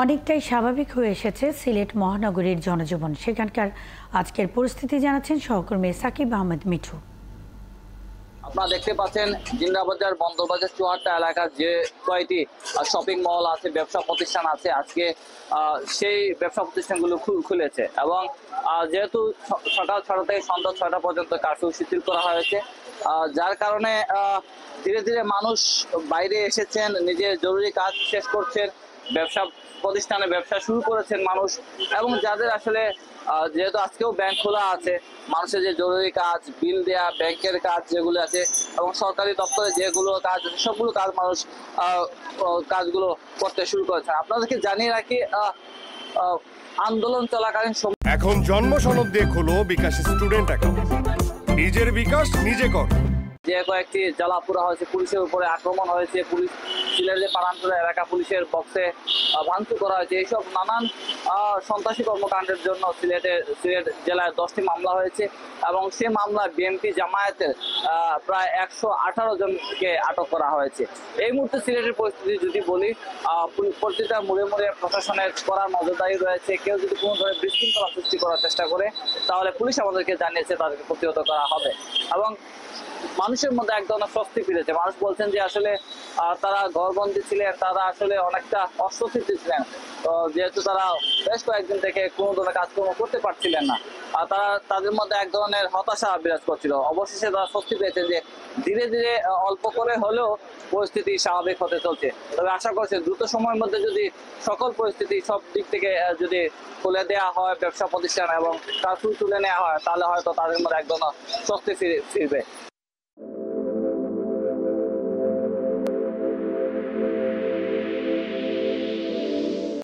অনেকটাই স্বাভাবিক হয়ে এসেছে সিলেট মহানগরীর জনজীবন। সেখানকার আজকের পরিস্থিতি জানাচ্ছেন সহকর্মী সাকিব আহমেদ মিঠু। আপনারা দেখতে পাচ্ছেন জিন্দাবাজার বন্দরবাজার চুয়াড্ডা এলাকার যে কয়টি শপিং মল আছে, ব্যবসা প্রতিষ্ঠান আছে, আজকে সেই ব্যবসা প্রতিষ্ঠানগুলো খুলেছে এবং যেহেতু সকাল 6টা থেকে সন্ধ্যা 6টা পর্যন্ত কারফিউ শিথিল করা হয়েছে, যার কারণে ধীরে ধীরে মানুষ বাইরে এসেছেন, নিজের জরুরি কাজ শেষ করছেন, ব্যবসা প্রতিষ্ঠানে ব্যবসা শুরু করেছেন মানুষ। এবং যাদের আসলে যেহেতু আজকেও ব্যাংক খোলা আছে, মানুষের যে জরুরি কাজ, বিল দেয়া, ব্যাংকের কাজ যেগুলো আছে এবং সরকারি দপ্তরে যেগুলো কাজ আছে সবগুলো কাজ মানুষ কাজগুলো করতে শুরু করেছে। আপনাদেরকে জানিয়ে রাখি, আন্দোলন চলাকালীন সময় এখন জন্ম সনদ দিয়ে খোলো বিকাশ স্টুডেন্ট অ্যাকাউন্ট। নিজের বিকাশ নিজে কর। যে কয়েকটি জ্বালাপোড়া হয়েছে, পুলিশের উপরে আক্রমণ হয়েছে, পুলিশ সিলেটের যে পারানপুরা এলাকা পুলিশের বক্সে ভাঙচুর করা হয়েছে, এইসব নানান সন্ত্রাসী কর্মকাণ্ডের জন্য সিলেট জেলায় 10টি মামলা হয়েছে এবং সে মামলায় বিএনপি জামায়াতের প্রায় 118 জনকে আটক করা হয়েছে। এই মুহূর্তে সিলেটের পরিস্থিতি যদি বলি, প্রতিটা মুড়ে মুড়ে প্রশাসনের করার নজরদারি রয়েছে। কেউ যদি কোনো ধরনের বিশৃঙ্খলা সৃষ্টি করার চেষ্টা করে তাহলে পুলিশ আমাদেরকে জানিয়েছে তাদেরকে প্রতিহত করা হবে। এবং মানুষের মধ্যে এক ধরনের স্বস্তি ফিরেছে। মানুষ বলছেন যে আসলে তারা ঘরবন্দি ছিলেন, তারা আসলে অনেকটা অস্বস্তিতে ছিলেন, তো যেহেতু তারা বেশ কয়েকদিন থেকে কোনো ধরনের কাজকর্ম করতে পারছিলেন না, আর তাদের মধ্যে এক ধরনের হতাশা বিরাজ করছিল। অবশেষে তারা স্বস্তি পেয়েছেন যে ধীরে ধীরে অল্প করে হলেও পরিস্থিতি স্বাভাবিক হতে চলছে। তবে আশা করছি দ্রুত সময়ের মধ্যে যদি সকল পরিস্থিতি সব দিক থেকে যদি খুলে দেওয়া হয় ব্যবসা প্রতিষ্ঠান এবং কারফিউ তুলে নেওয়া হয়, তাহলে হয়তো তাদের মধ্যে এক ধরনের স্বস্তি ফিরবে।